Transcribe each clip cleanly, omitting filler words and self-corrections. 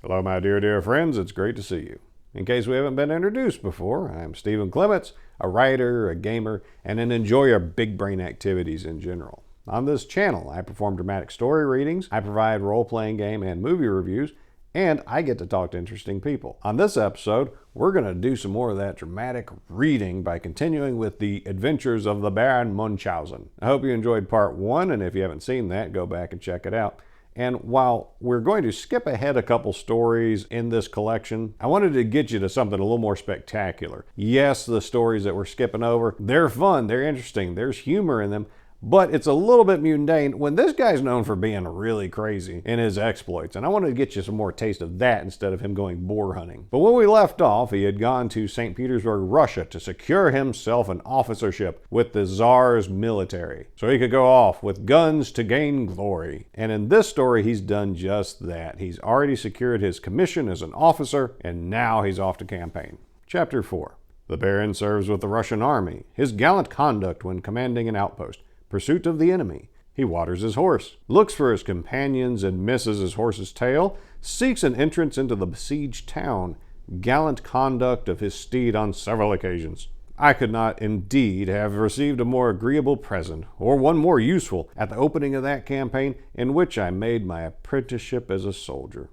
Hello, my dear friends. It's great to see you. In case we haven't been introduced before, I'm Stephen Clements, a writer, a gamer, and an enjoyer of big brain activities in general. On this channel, I perform dramatic story readings, I provide role-playing game and movie reviews, and I get to talk to interesting people. On this episode, we're going to do some more of that dramatic reading by continuing with the adventures of the Baron Munchausen. I hope you enjoyed part 1, and if you haven't seen that, go back and check it out. And while we're going to skip ahead a couple stories in this collection, I wanted to get you to something a little more spectacular. Yes, the stories that we're skipping over, they're fun, they're interesting, there's humor in them, but it's a little bit mundane when this guy's known for being really crazy in his exploits. And I wanted to get you some more taste of that instead of him going boar hunting. But when we left off, he had gone to St. Petersburg, Russia to secure himself an officership with the Tsar's military, so he could go off with guns to gain glory. And in this story, he's done just that. He's already secured his commission as an officer, and now he's off to campaign. Chapter 4. The Baron serves with the Russian army. His gallant conduct when commanding an outpost. Pursuit of the enemy. He waters his horse, looks for his companions and misses his horse's tail, seeks an entrance into the besieged town. Gallant conduct of his steed on several occasions. I could not indeed have received a more agreeable present, or one more useful, at the opening of that campaign in which I made my apprenticeship as a soldier.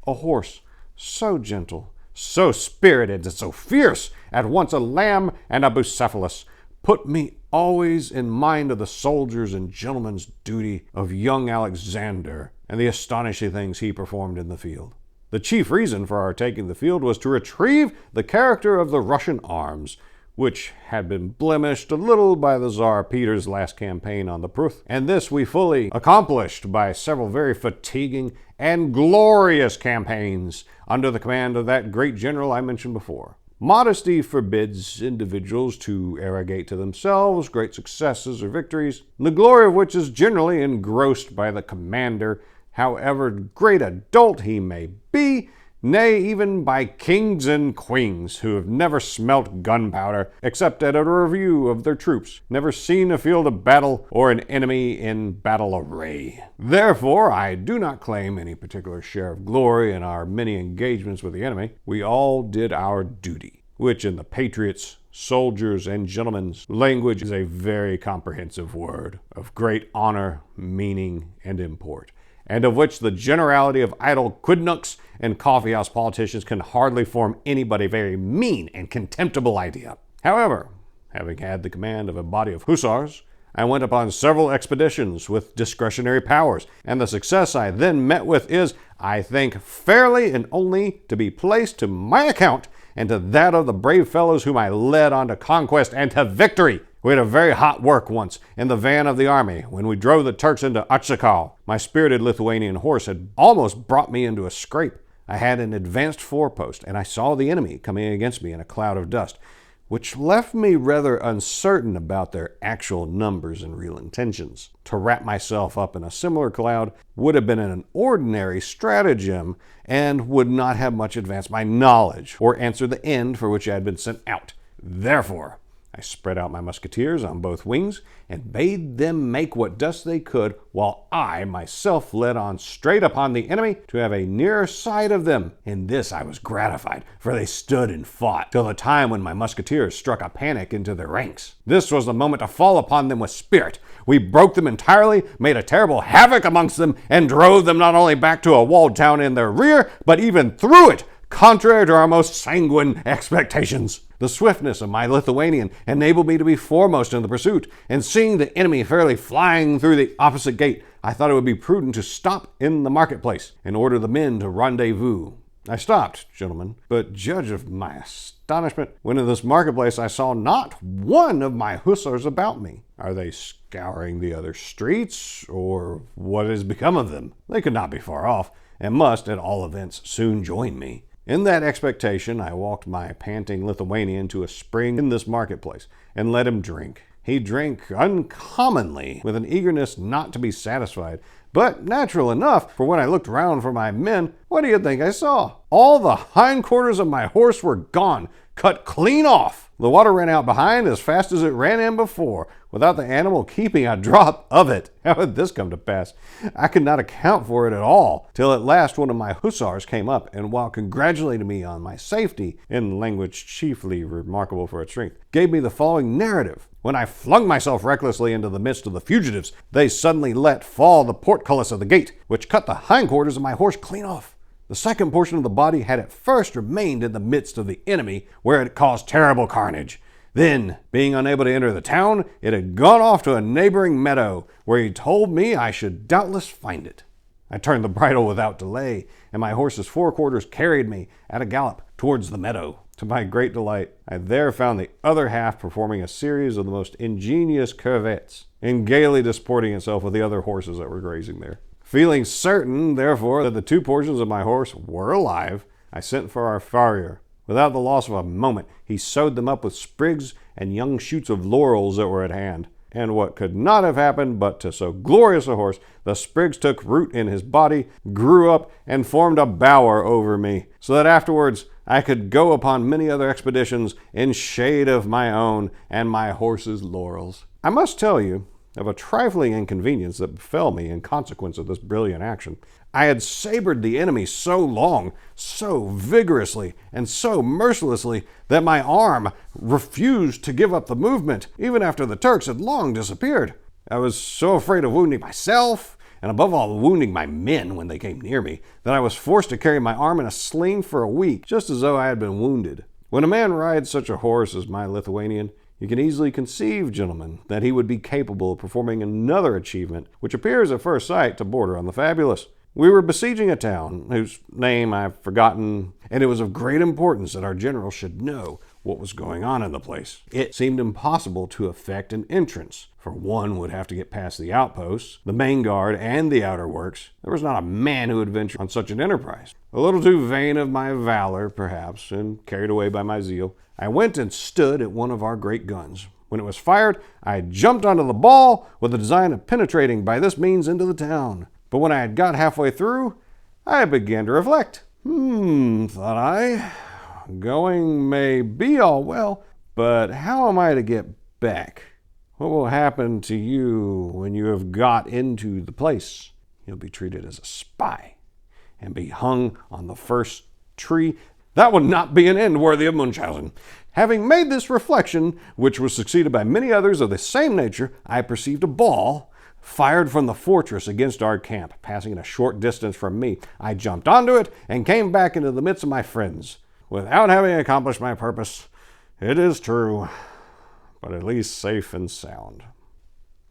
A horse so gentle, so spirited, and so fierce, at once a lamb and a Bucephalus, put me always in mind of the soldiers and gentleman's duty of young Alexander and the astonishing things he performed in the field. The chief reason for our taking the field was to retrieve the character of the Russian arms, which had been blemished a little by the Tsar Peter's last campaign on the Pruth, and this we fully accomplished by several very fatiguing and glorious campaigns under the command of that great general I mentioned before. Modesty forbids individuals to arrogate to themselves great successes or victories, the glory of which is generally engrossed by the commander, however great a dolt he may be, nay, even by kings and queens who have never smelt gunpowder except at a review of their troops, never seen a field of battle or an enemy in battle array. Therefore, I do not claim any particular share of glory in our many engagements with the enemy. We all did our duty, which in the patriots, soldiers, and gentlemen's language is a very comprehensive word of great honor, meaning, and import, and of which the generality of idle quidnuncs and coffeehouse politicians can hardly form anybody very mean and contemptible idea. However, having had the command of a body of hussars, I went upon several expeditions with discretionary powers, and the success I then met with is, I think, fairly and only to be placed to my account and to that of the brave fellows whom I led on to conquest and to victory. We had a very hot work once in the van of the army when we drove the Turks into Achakal. My spirited Lithuanian horse had almost brought me into a scrape. I had an advanced forepost, and I saw the enemy coming against me in a cloud of dust, which left me rather uncertain about their actual numbers and real intentions. To wrap myself up in a similar cloud would have been an ordinary stratagem and would not have much advanced my knowledge or answer the end for which I had been sent out. Therefore, I spread out my musketeers on both wings and bade them make what dust they could, while I myself led on straight upon the enemy to have a nearer sight of them. In this I was gratified, for they stood and fought till the time when my musketeers struck a panic into their ranks. This was the moment to fall upon them with spirit. We broke them entirely, made a terrible havoc amongst them, and drove them not only back to a walled town in their rear, but even through it, contrary to our most sanguine expectations. The swiftness of my Lithuanian enabled me to be foremost in the pursuit, and seeing the enemy fairly flying through the opposite gate, I thought it would be prudent to stop in the marketplace and order the men to rendezvous. I stopped, gentlemen, but judge of my astonishment when in this marketplace I saw not one of my hussars about me. Are they scouring the other streets, or what has become of them? They could not be far off, and must, at all events, soon join me. In that expectation, I walked my panting Lithuanian to a spring in this marketplace, and let him drink. He drank uncommonly, with an eagerness not to be satisfied, but natural enough, for when I looked round for my men, what do you think I saw? All the hindquarters of my horse were gone, cut clean off. The water ran out behind as fast as it ran in before, without the animal keeping a drop of it. How had this come to pass? I could not account for it at all, till at last one of my hussars came up, and while congratulating me on my safety, in language chiefly remarkable for its strength, gave me the following narrative. When I flung myself recklessly into the midst of the fugitives, they suddenly let fall the portcullis of the gate, which cut the hindquarters of my horse clean off. The second portion of the body had at first remained in the midst of the enemy, where it caused terrible carnage. Then, being unable to enter the town, it had gone off to a neighboring meadow, where he told me I should doubtless find it. I turned the bridle without delay, and my horse's forequarters carried me at a gallop towards the meadow. To my great delight, I there found the other half performing a series of the most ingenious curvets, and gaily disporting itself with the other horses that were grazing there. Feeling certain, therefore, that the two portions of my horse were alive, I sent for our farrier. Without the loss of a moment, he sewed them up with sprigs and young shoots of laurels that were at hand. And what could not have happened but to so glorious a horse, the sprigs took root in his body, grew up, and formed a bower over me, so that afterwards I could go upon many other expeditions in shade of my own and my horse's laurels. I must tell you of a trifling inconvenience that befell me in consequence of this brilliant action. I had sabered the enemy so long, so vigorously, and so mercilessly that my arm refused to give up the movement, even after the Turks had long disappeared. I was so afraid of wounding myself, and above all wounding my men when they came near me, that I was forced to carry my arm in a sling for a week, just as though I had been wounded. When a man rides such a horse as my Lithuanian, you can easily conceive, gentlemen, that he would be capable of performing another achievement, which appears at first sight to border on the fabulous. We were besieging a town, whose name I've forgotten, and it was of great importance that our general should know what was going on in the place. It seemed impossible to effect an entrance, for one would have to get past the outposts, the main guard, and the outer works. There was not a man who would venture on such an enterprise. A little too vain of my valor, perhaps, and carried away by my zeal, I went and stood at one of our great guns. When it was fired, I jumped onto the ball with the design of penetrating by this means into the town. But when I had got halfway through, I began to reflect. Thought I, going may be all well, but how am I to get back? What will happen to you when you have got into the place? You'll be treated as a spy and be hung on the first tree. That would not be an end worthy of Munchausen. Having made this reflection, which was succeeded by many others of the same nature, I perceived a ball fired from the fortress against our camp, passing at a short distance from me. I jumped onto it and came back into the midst of my friends, without having accomplished my purpose, it is true, but at least safe and sound.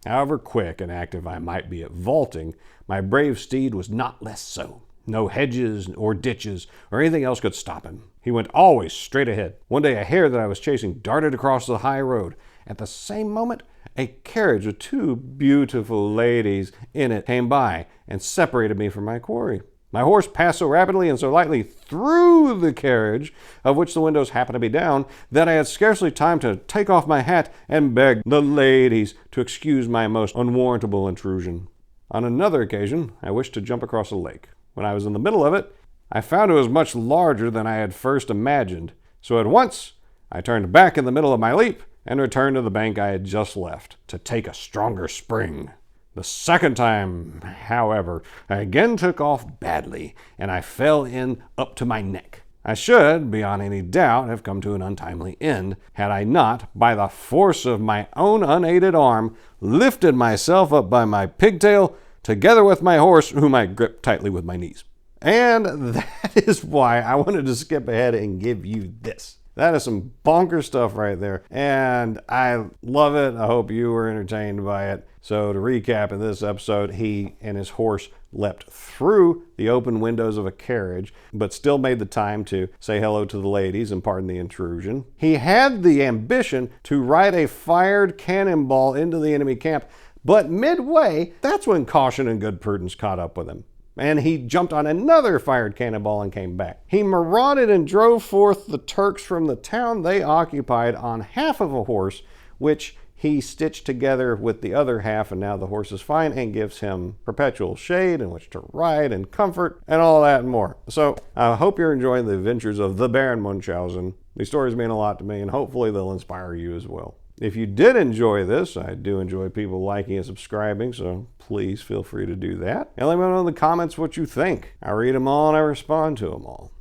However quick and active I might be at vaulting, my brave steed was not less so. No hedges or ditches or anything else could stop him. He went always straight ahead. One day a hare that I was chasing darted across the high road. At the same moment, a carriage with two beautiful ladies in it came by and separated me from my quarry. My horse passed so rapidly and so lightly through the carriage, of which the windows happened to be down, that I had scarcely time to take off my hat and beg the ladies to excuse my most unwarrantable intrusion. On another occasion, I wished to jump across a lake. When I was in the middle of it, I found it was much larger than I had first imagined, so at once I turned back in the middle of my leap and returned to the bank I had just left to take a stronger spring. The second time, however, I again took off badly, and I fell in up to my neck. I should, beyond any doubt, have come to an untimely end, had I not, by the force of my own unaided arm, lifted myself up by my pigtail, together with my horse, whom I gripped tightly with my knees. And that is why I wanted to skip ahead and give you this. That is some bonker stuff right there, and I love it. I hope you were entertained by it. So to recap, in this episode, he and his horse leapt through the open windows of a carriage, but still made the time to say hello to the ladies and pardon the intrusion. He had the ambition to ride a fired cannonball into the enemy camp, but midway, that's when caution and good prudence caught up with him. And he jumped on another fired cannonball and came back. He marauded and drove forth the Turks from the town they occupied on half of a horse, which he stitched together with the other half, and now the horse is fine and gives him perpetual shade in which to ride and comfort and all that and more. So I hope you're enjoying the adventures of the Baron Munchausen. These stories mean a lot to me, and hopefully they'll inspire you as well. If you did enjoy this, I do enjoy people liking and subscribing, so please feel free to do that. And let me know in the comments what you think. I read them all and I respond to them all.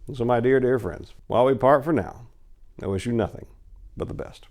And so my dear friends, while we part for now, I wish you nothing but the best.